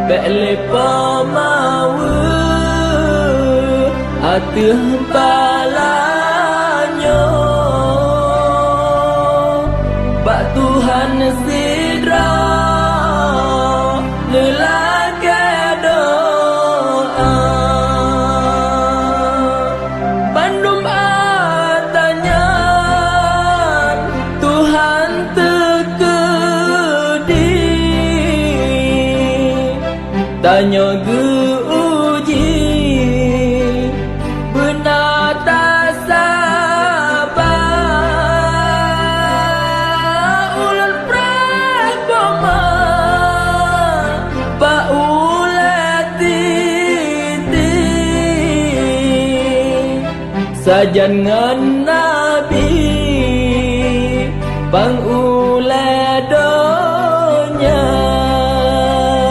lepa mawe atuh balanyo bak Tuhan sidra lelaki doa Bandung atanya Tuhan tekedi tanya geuji benar tak sabar ulun prabama ba ulatiti sajan ngan nabi bang